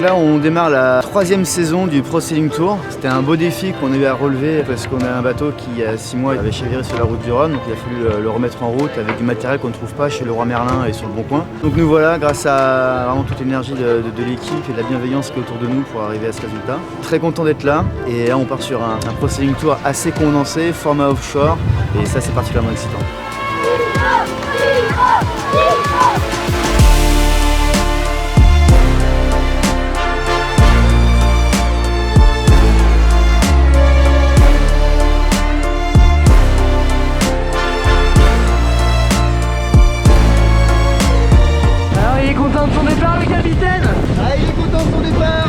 Là, on démarre la 3e saison du Pro Sailing Tour. C'était un beau défi qu'on a eu à relever parce qu'on a un bateau qui, il y a 6 mois, avait chaviré sur la route du Rhum. Donc il a fallu le remettre en route avec du matériel qu'on ne trouve pas chez Leroy Merlin et sur le Bon Coin. Donc nous voilà, grâce à vraiment toute l'énergie de l'équipe et de la bienveillance qui est autour de nous pour arriver à ce résultat. Très content d'être là. Et là, on part sur un Pro Sailing Tour assez condensé, format offshore. Et ça, c'est particulièrement excitant. Content de son départ, le capitaine. Ah, il est content de son départ.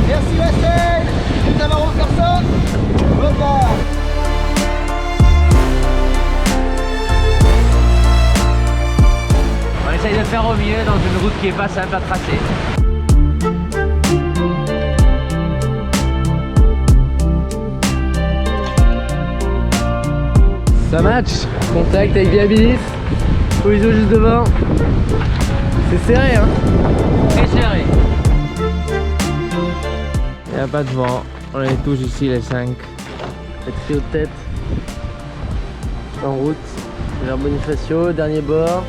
Merci la scène. Nous avons encore ça. Hoppa. On essaye de faire au mieux dans une route qui est pas simple à tracer. Ça match. Contact avec Viabilis. Poliso juste devant. C'est serré, hein? Très serré. Il n'y a pas de vent. On est tous ici les 5. Le trio de tête. En route. Vers Bonifacio, dernier bord.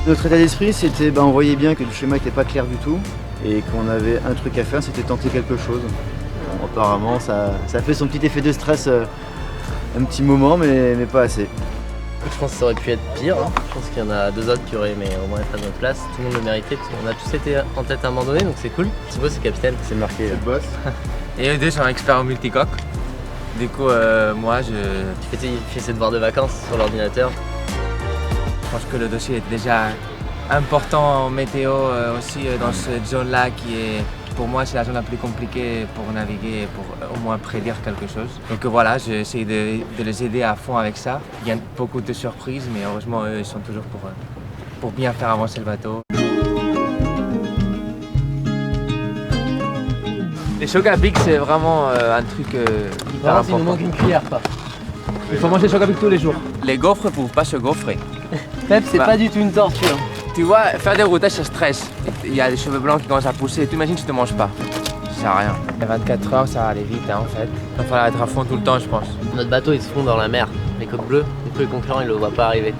Notre état d'esprit, c'était, on voyait bien que le schéma n'était pas clair du tout et qu'on avait un truc à faire, c'était tenter quelque chose. Bon, apparemment, ça a fait son petit effet de stress un petit moment, mais pas assez. Je pense que ça aurait pu être pire. Je pense qu'il y en a 2 autres qui auraient aimé au moins être à notre place. Tout le monde le méritait parce qu'on a tous été en tête à un moment donné, donc c'est cool. Thibaut, c'est capitaine. C'est marqué. C'est le boss. Et eux deux sont experts au multicoque. Du coup, moi, Tu fais ses devoirs de vacances sur l'ordinateur. je pense que le dossier est déjà important en météo aussi dans cette zone-là qui est, pour moi, c'est la zone la plus compliquée pour naviguer et pour au moins prédire quelque chose. Donc voilà, j'essaie de les aider à fond avec ça. Il y a beaucoup de surprises, mais heureusement, eux, ils sont toujours pour bien faire avancer le bateau. Les chocs à pic, c'est vraiment un truc hyper important. Il nous manque une cuillère, pas. Il faut manger choc à pic tous les jours. Les gaufres ne peuvent pas se gaufrer. Pep, c'est pas du tout une torture. Tu vois, faire des routages, ça stresse. Il y a des cheveux blancs qui commencent à pousser. Tu imagines, tu te manges pas. Ça sert à rien. Les 24 heures, ça va aller vite, hein, en fait. Il va falloir être à fond tout le temps, je pense. Notre bateau, il se fond dans la mer. Les coques bleues, donc les concurrents, ils le voient pas arriver.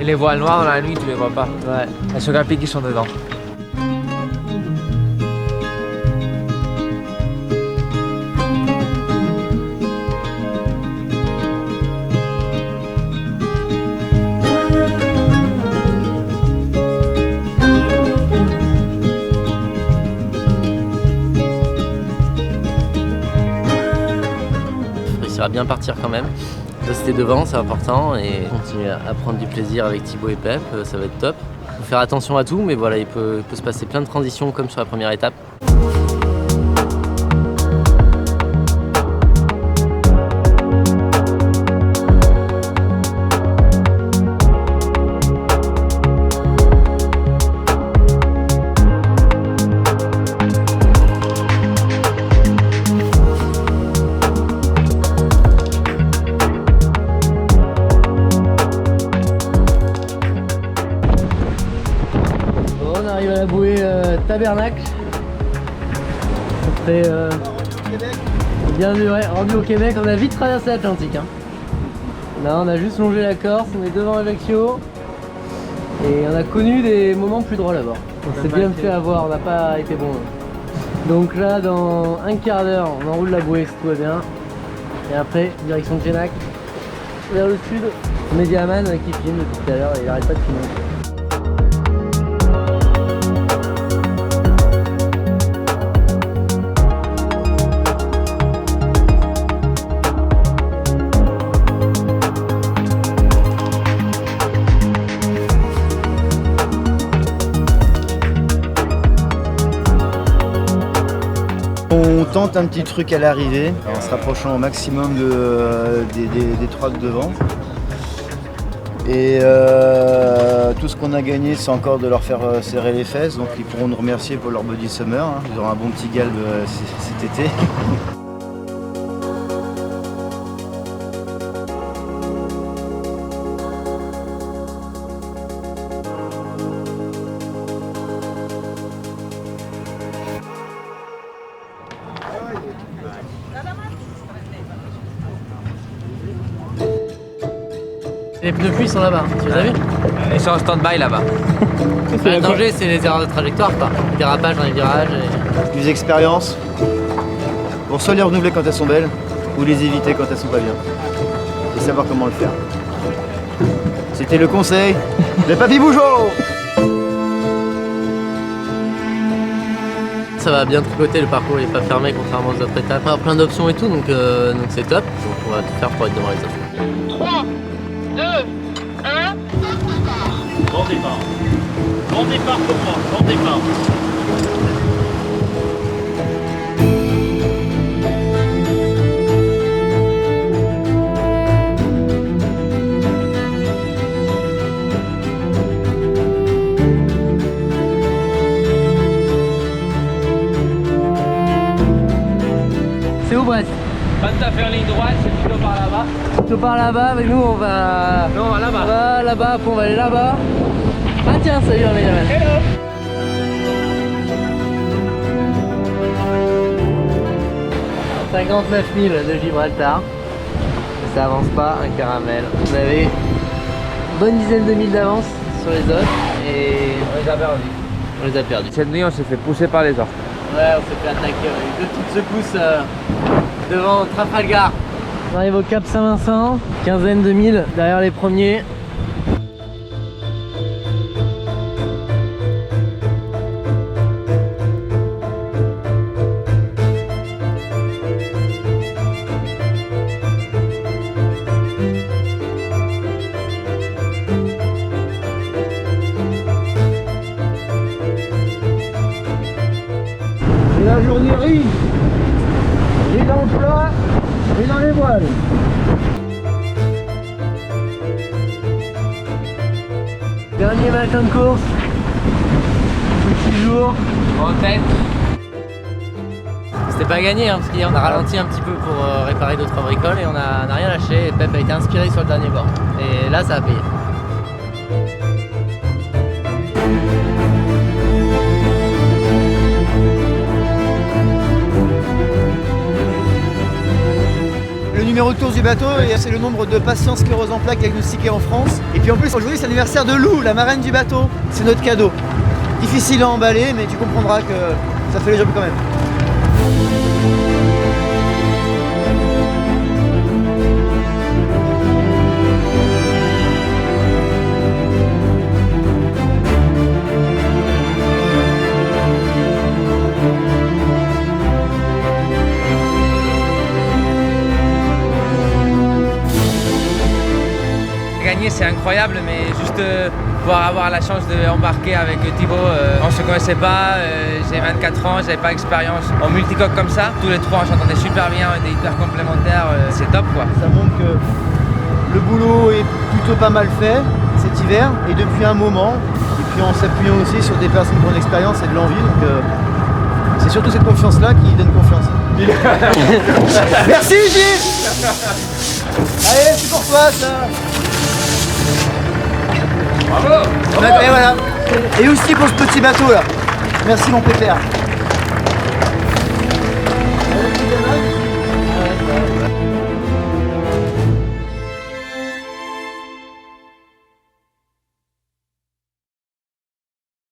Et les voiles noires dans la nuit, tu les vois pas. Ouais. Les chocs à pic, ils sont dedans. Ça va bien partir quand même. Rester devant, c'est important, et continuer à prendre du plaisir avec Thibaut et Pep, ça va être top. Faut faire attention à tout, mais voilà, il peut se passer plein de transitions comme sur la première étape. On arrive à la bouée Tabernacle. Après, bien rendu au Québec, on a vite traversé l'Atlantique. Hein. Là, on a juste longé la Corse, on est devant Ajaccio. Et on a connu des moments plus drôles à bord. On s'est bien fait avoir, on n'a pas été bon. Donc là, dans un quart d'heure, on enroule la bouée si tout va bien. Et après, direction de Genac, vers le sud. Mediaman qui filme depuis tout à l'heure, il arrête pas de filmer. On tente un petit truc à l'arrivée, en se rapprochant au maximum des 3 de devant. Et tout ce qu'on a gagné, c'est encore de leur faire serrer les fesses, donc ils pourront nous remercier pour leur body summer. Hein. Ils auront un bon petit galbe cet été. Les pneus pluie sont là-bas, tu les as vus? Ils sont en stand-by là-bas. Le danger, c'est les erreurs de trajectoire, quoi. Le dérapage dans les virages. Plus d'expérience pour soit les renouveler quand elles sont belles ou les éviter quand elles sont pas bien. Et savoir comment le faire. C'était le conseil de Papy Bougeot. Ça va bien tricoter, le parcours n'est pas fermé contrairement aux autres étapes. Il y a plein d'options et tout, donc c'est top. Donc on va tout faire pour être devant les autres. 3, 2, 1. Bon départ. Bon départ pour moi. Bon départ. C'est où Brest? Quand t'as fait en ligne droite, c'est plutôt par là-bas. Plutôt par là-bas, mais nous on va... Non, là-bas. On va là-bas, après on va aller là-bas. Ah tiens, salut Emmanuel. Hello. « 59 000 de Gibraltar. Ça avance pas, un caramel. On avait une bonne dizaine de milles d'avance sur les autres et On les a perdus. on les a perdus. Cette nuit, on s'est fait pousser par les orques. Ouais, on s'est fait attaquer, on a eu deux petites secousses devant Trafalgar. On arrive au Cap Saint-Vincent, quinzaine de milles derrière les premiers. Et la journée et dans le plat et dans les voiles. Dernier matin de course, petit jour. En tête. C'était pas gagné, hein, parce qu'hier on a ralenti un petit peu pour réparer d'autres bricoles et on a rien lâché. Et Pep a été inspiré sur le dernier bord. Et là, ça a payé. Le numéro de course du bateau, et c'est le nombre de patients sclérose en plaques diagnostiqués en France. Et puis en plus aujourd'hui c'est l'anniversaire de Lou, la marraine du bateau. C'est notre cadeau. Difficile à emballer, mais tu comprendras que ça fait le job quand même. Gagner, c'est incroyable, mais juste pouvoir avoir la chance d'embarquer avec Thibaut, on se connaissait pas, j'ai 24 ans, j'avais pas d'expérience en multicoque comme ça. Tous les trois on s'entendait super bien, on était hyper complémentaires, c'est top quoi. Ça montre que le boulot est plutôt pas mal fait cet hiver et depuis un moment. Et puis en s'appuyant aussi sur des personnes qui ont de l'expérience et de l'envie. Donc c'est surtout cette confiance-là qui donne confiance. Merci Gilles. Allez, c'est pour toi ça. Bravo! Et voilà. Et aussi pour ce petit bateau là. Merci mon pépère.